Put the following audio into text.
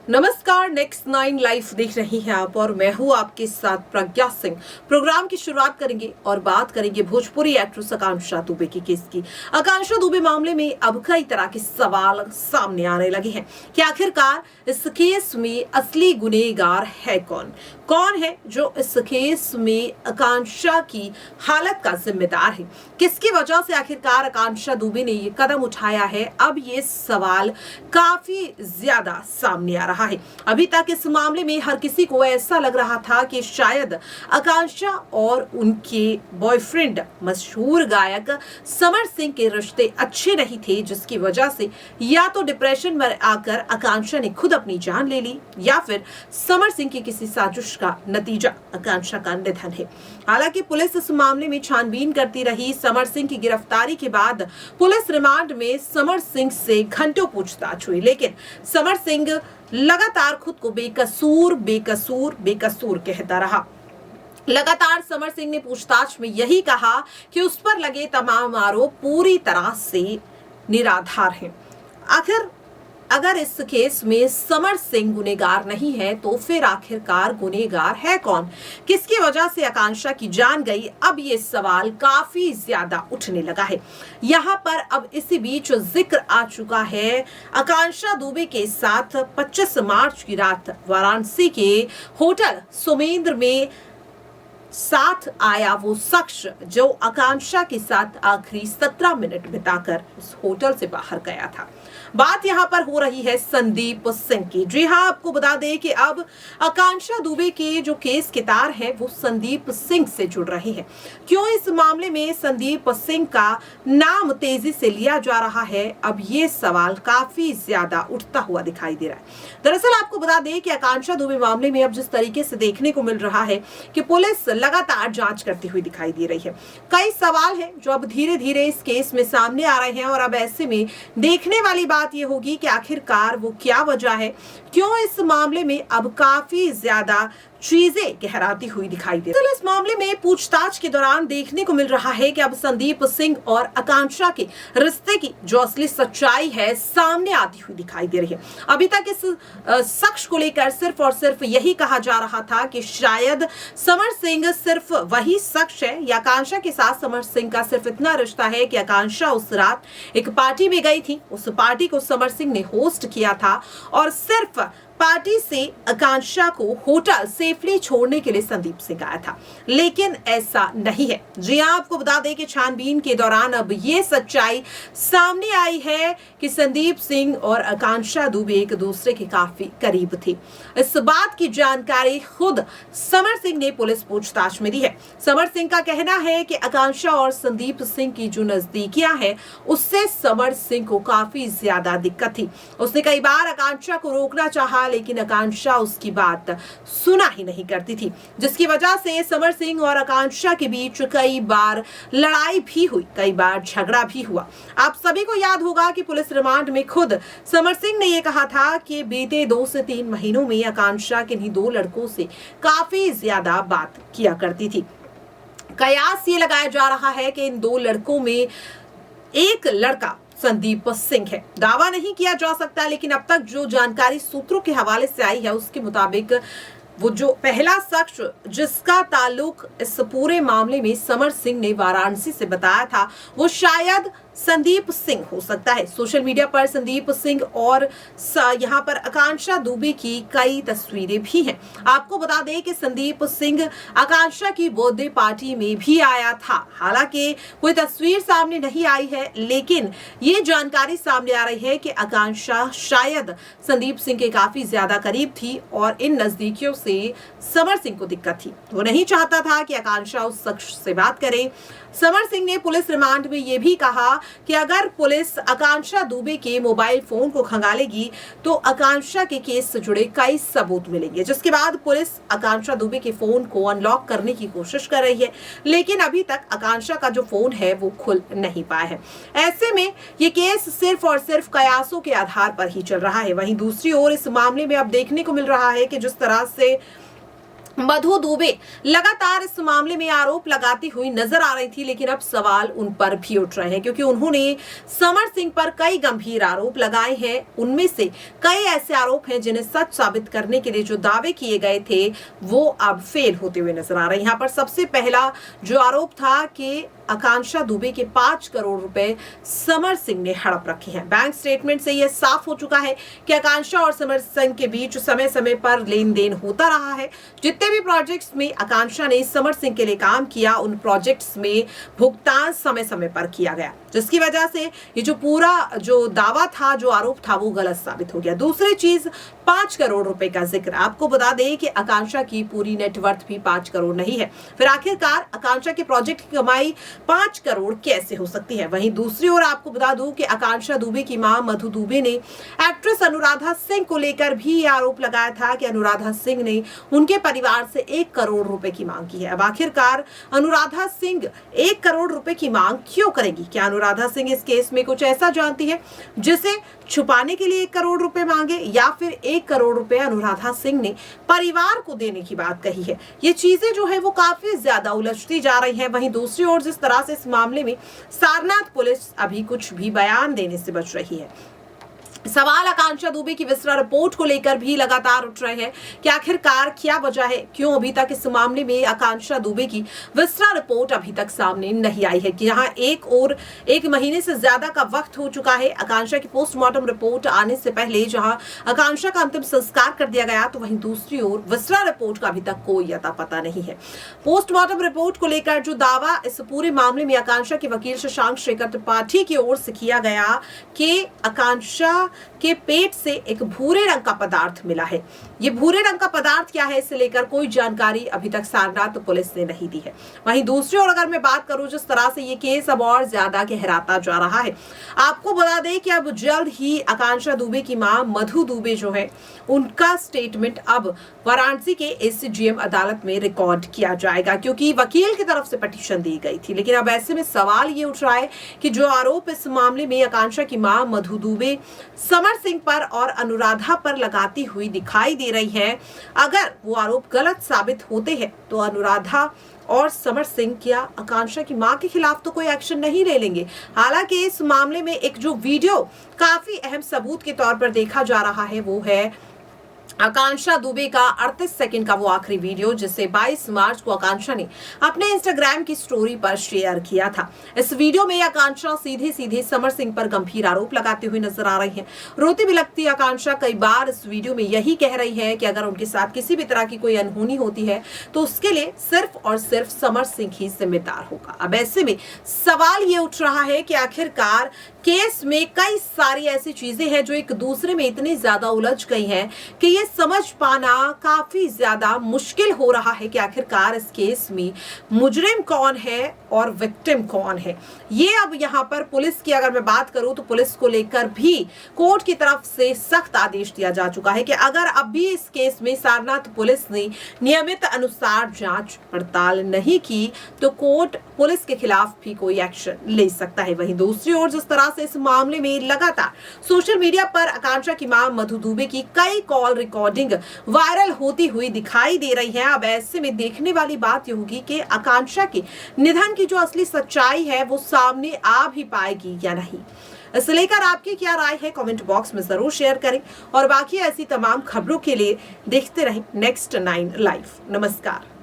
नमस्कार, next 9 live देख रही हैं आप और मैं हूं आपके साथ प्रज्ञा सिंह। प्रोग्राम की शुरुआत करेंगे और बात करेंगे भोजपुरी एक्ट्रेस आकांक्षा दुबे के केस की। आकांक्षा दुबे मामले में अब कई तरह के सवाल सामने आने लगे हैं कि आखिरकार इस केस में असली गुनहगार है कौन? कौन है जो इस केस में आकांक्षा की हालत का जिम्मेदार है? किसकी वजह से आखिरकार आकांक्षा दुबे ने ये कदम उठाया है? अब ये सवाल काफी ज्यादा सामने आ रहा है। अभी तक इस मामले में हर किसी को ऐसा लग रहा था कि शायद आकांक्षा और उनके बॉयफ्रेंड मशहूर गायक समर सिंह के रिश्ते अच्छे नहीं थे, जिसकी वजह से या तो डिप्रेशन में आकर आकांक्षा ने खुद अपनी जान ले ली या फिर समर सिंह की किसी साजिश का नतीजा आकांक्षा का निधन है। हालांकि पुलिस इस मामले में छानबीन करती रही। समर सिंह की गिरफ्तारी के बाद पुलिस रिमांड में समर सिंह से घंटों पूछताछ हुई, लेकिन समर सिंह लगातार खुद को बेकसूर बेकसूर बेकसूर कहता रहा। लगातार समर सिंह ने पूछताछ में यही कहा कि उस पर लगे तमाम आरोप पूरी तरह से निराधार हैं। आखिर अगर इस केस में समर सिंह गुनहगार नहीं है तो फिर आखिरकार गुनहगार है कौन? किसकी वजह से आकांक्षा की जान गई? अब ये सवाल काफी ज्यादा उठने लगा है। यहाँ पर अब इसी बीच जिक्र आ चुका है आकांक्षा दुबे के साथ 25 मार्च की रात वाराणसी के होटल सुमेंद्र में साथ आया वो शख्स जो आकांक्षा के साथ आखिरी 17 मिनट बिताकर उस होटल से बाहर गया था। बात यहाँ पर हो रही है संदीप सिंह की। जी हाँ, आपको बता दें कि अब आकांक्षा दुबे के जो केस के तार है वो संदीप सिंह से जुड़ रहे हैं। क्यों इस मामले में संदीप सिंह का नाम तेजी से लिया जा रहा है? अब ये सवाल काफी ज्यादा उठता हुआ दिखाई दे रहा है। दरअसल आपको बता दें कि आकांक्षा दुबे मामले में अब जिस तरीके से देखने को मिल रहा है कि पुलिस लगातार जांच करती हुई दिखाई दे रही है। कई सवाल हैं जो अब धीरे धीरे इस केस में सामने आ रहे हैं और अब ऐसे में देखने वाली बात ये होगी कि आखिरकार वो क्या वजह है, क्यों इस मामले में अब काफी ज्यादा चीजें गहराती हुई दिखाई दे रही है। इस मामले में पूछताछ के दौरान देखने को मिल रहा है कि अब संदीप सिंह और आकांक्षा के रिश्ते की जो असली सच्चाई है सामने आती हुई दिखाई दे रही है। अभी तक इस शख्स को लेकर सिर्फ और सिर्फ यही कहा जा रहा था कि शायद समर सिंह सिर्फ वही शख्स है या आकांक्षा के साथ समर सिंह का सिर्फ इतना रिश्ता है कि आकांक्षा उस रात एक पार्टी में गई थी। उस पार्टी को समर सिंह ने होस्ट किया था और सिर्फ पार्टी से आकांक्षा को होटल सेफली छोड़ने के लिए संदीप सिंह आया था, लेकिन ऐसा नहीं है। जी हां, आपको बता दें कि छानबीन के दौरान अब ये सच्चाई सामने आई है कि संदीप सिंह और आकांक्षा दुबे एक दूसरे के काफी करीब थे। इस बात की जानकारी खुद समर सिंह ने पुलिस पूछताछ में दी है। समर सिंह का कहना है कि आकांक्षा और संदीप सिंह की जो नजदीकियां हैं उससे समर सिंह को काफी ज्यादा दिक्कत थी। उसने कई बार आकांक्षा को रोकना चाहा, लेकिन आकांक्षा उसकी बात सुना ही नहीं करती थी, जिसकी वजह से समर सिंह और आकांक्षा के बीच कई बार लड़ाई भी हुई, कई बार झगड़ा भी हुआ। आप सभी को याद होगा कि पुलिस रिमांड में खुद समर सिंह ने यह कहा था कि बीते 2 से 3 महीनों में आकांक्षा किन्हीं 2 लड़कों से काफी ज्यादा बात किया करती थी। कयास ये लगाया जा रहा है कि इन 2 लड़कों में एक लड़का संदीप सिंह है। दावा नहीं किया जा सकता, लेकिन अब तक जो जानकारी सूत्रों के हवाले से आई है उसके मुताबिक वो जो पहला शख्स जिसका ताल्लुक इस पूरे मामले में समर सिंह ने वाराणसी से बताया था वो शायद संदीप सिंह हो सकता है। सोशल मीडिया पर संदीप सिंह और यहाँ पर आकांक्षा दुबे की कई तस्वीरें भी हैं। आपको बता दें कि संदीप सिंह आकांक्षा की बर्थडे पार्टी में भी आया था। हालांकि कोई तस्वीर सामने नहीं आई है, लेकिन ये जानकारी सामने आ रही है कि आकांक्षा शायद संदीप सिंह के काफी ज्यादा करीब थी और इन नजदीकियों से समर सिंह को दिक्कत थी। वो नहीं चाहता था कि आकांक्षा उस शख्स से बात करे। समर सिंह ने पुलिस रिमांड में यह भी कहा कि अगर पुलिस आकांक्षा दुबे के मोबाइल फोन को खंगालेगी तो आकांक्षा के केस से जुड़े कई सबूत मिलेंगे, जिसके बाद पुलिस आकांक्षा दुबे के फोन को अनलॉक करने की कोशिश कर रही है, लेकिन अभी तक आकांक्षा का जो फोन है वो खुल नहीं पाया है। ऐसे में ये केस सिर्फ और सिर्फ कयासों के आधार पर ही चल रहा है। वहीं दूसरी ओर इस मामले में अब देखने को मिल रहा है कि जिस तरह से मधु दुबे लगातार इस मामले में आरोप लगाती हुई नजर आ रही थी, लेकिन अब सवाल उन पर भी उठ रहे हैं क्योंकि उन्होंने समर सिंह पर कई गंभीर आरोप लगाए हैं। उनमें से कई ऐसे आरोप हैं जिन्हें सच साबित करने के लिए जो दावे किए गए थे वो अब फेल होते हुए नजर आ रहे हैं। यहाँ पर सबसे पहला जो आरोप था कि आकांक्षा दुबे के 5 करोड़ रुपए समर सिंह ने हड़प रखे हैं। बैंक स्टेटमेंट से यह साफ हो चुका है कि आकांक्षा और समर सिंह के बीच समय समय पर लेन देन होता रहा है। जितने भी प्रोजेक्ट्स में आकांक्षा ने समर सिंह के लिए काम किया, उन प्रोजेक्ट्स में भुगतान समय समय पर किया गया, जिसकी वजह से ये जो पूरा जो दावा था, जो आरोप था, वो गलत साबित हो गया। दूसरी चीज 5 करोड़ रुपए का जिक्र। आपको बता दें कि आकांक्षा की पूरी नेटवर्थ भी 5 करोड़ नहीं है। फिर आखिरकार आकांक्षा के प्रोजेक्ट की कमाई 5 करोड़ कैसे हो सकती है? वहीं दूसरी ओर आपको बता दूं कि आकांक्षा दुबे की मां मधु दुबे ने एक्ट्रेस अनुराधा सिंह को लेकर भी आरोप लगाया था कि अनुराधा सिंह ने उनके परिवार से 1 करोड़ रुपए की मांग की है। अब आखिरकार अनुराधा सिंह 1 करोड़ रुपए की मांग क्यों करेगी? क्या अनुराधा सिंह इस केस में कुछ ऐसा जानती है जिसे छुपाने के लिए 1 करोड़ रुपए मांगे, या फिर 1 करोड़ रुपए अनुराधा सिंह ने परिवार को देने की बात कही है? ये चीजें जो है वो काफी ज्यादा उलझती जा रही है। वहीं दूसरी ओर जिस तरह से इस मामले में सारनाथ पुलिस अभी कुछ भी बयान देने से बच रही है, सवाल आकांक्षा दुबे की विस्तार रिपोर्ट को लेकर भी लगातार उठ रहे हैं कि आखिरकार क्या वजह है, क्यों अभी तक इस मामले में आकांक्षा दुबे की विस्तार रिपोर्ट अभी तक सामने नहीं आई है। कि यहाँ एक महीने से ज्यादा का वक्त हो चुका है आकांक्षा की पोस्टमार्टम रिपोर्ट आने से पहले, जहां आकांक्षा का अंतिम संस्कार कर दिया गया, तो वहीं दूसरी ओर विस्तार रिपोर्ट का अभी तक कोई अता पता नहीं है। पोस्टमार्टम रिपोर्ट को लेकर जो दावा इस पूरे मामले में आकांक्षा के वकील शशांक शेखर त्रिपाठी की ओर से किया गया कि आकांक्षा के पेट से एक भूरे रंग का पदार्थ मिला है। ये भूरे रंग का पदार्थ क्या है, इसे लेकर कोई जानकारी अभी तक सारनाथ पुलिस ने नहीं दी है। वहीं दूसरी ओर अगर मैं बात करूं, जिस तरह से ये केस अब और ज्यादा गहराता जा रहा है, आपको बता दें कि अब जल्द ही आकांक्षा दुबे की मां मधु दुबे जो है, उनका स्टेटमेंट अब वाराणसी के एसजीएम अदालत में रिकॉर्ड किया जाएगा, क्योंकि वकील की तरफ से पिटीशन दी गई थी। लेकिन अब ऐसे में सवाल ये उठ रहा है कि जो आरोप इस मामले में आकांक्षा की मां मधु दुबे समर सिंह पर और अनुराधा पर लगाती हुई दिखाई दे रही है, अगर वो आरोप गलत साबित होते हैं तो अनुराधा और समर सिंह क्या आकांक्षा की मां के खिलाफ तो कोई एक्शन नहीं ले लेंगे? हालांकि इस मामले में एक जो वीडियो काफी अहम सबूत के तौर पर देखा जा रहा है, वो है आकांक्षा दुबे का 38 सेकंड का वो आखिरी वीडियो, जिसे 22 मार्च को आकांक्षा ने अपने इंस्टाग्राम की स्टोरी पर शेयर किया था। इस वीडियो में आकांक्षा सीधे सीधे समर सिंह पर गंभीर आरोप लगाते हुए नजर आ रही हैं। रोती बिलखती आकांक्षा कई बार इस वीडियो में यही कह रही है कि अगर उनके साथ किसी भी तरह की कोई अनहोनी होती है तो उसके लिए सिर्फ और सिर्फ समर सिंह ही जिम्मेदार होगा। अब ऐसे में सवाल ये उठ रहा है कि आखिरकार केस में कई सारी ऐसी चीजें हैं जो एक दूसरे में इतनी ज्यादा उलझ गई हैं कि ये समझ पाना काफी ज्यादा मुश्किल हो रहा है कि आखिरकार इस केस में मुजरिम कौन है और विक्टिम कौन है। ये अब यहाँ पर पुलिस की अगर मैं बात करूं तो पुलिस को लेकर भी कोर्ट की तरफ से सख्त आदेश दिया जा चुका है कि अगर अब भी इस केस में सारनाथ पुलिस ने नियमित अनुसार जांच पड़ताल नहीं की तो कोर्ट पुलिस के खिलाफ भी कोई एक्शन ले सकता है। वहीं दूसरी ओर जिस तरह से इस मामले में लगातार सोशल मीडिया पर आकांक्षा की मां मधु दुबे की कई कॉल रिकॉर्डिंग वायरल होती हुई दिखाई दे रही है, अब ऐसे में देखने वाली बात ये होगी कि आकांक्षा के निधन की जो असली सच्चाई है वो सामने आ भी पाएगी या नहीं। इसे लेकर आपकी क्या राय है, कमेंट बॉक्स में जरूर शेयर करें और बाकी ऐसी तमाम खबरों के लिए देखते रहें नेक्स्ट 9 लाइव। नमस्कार।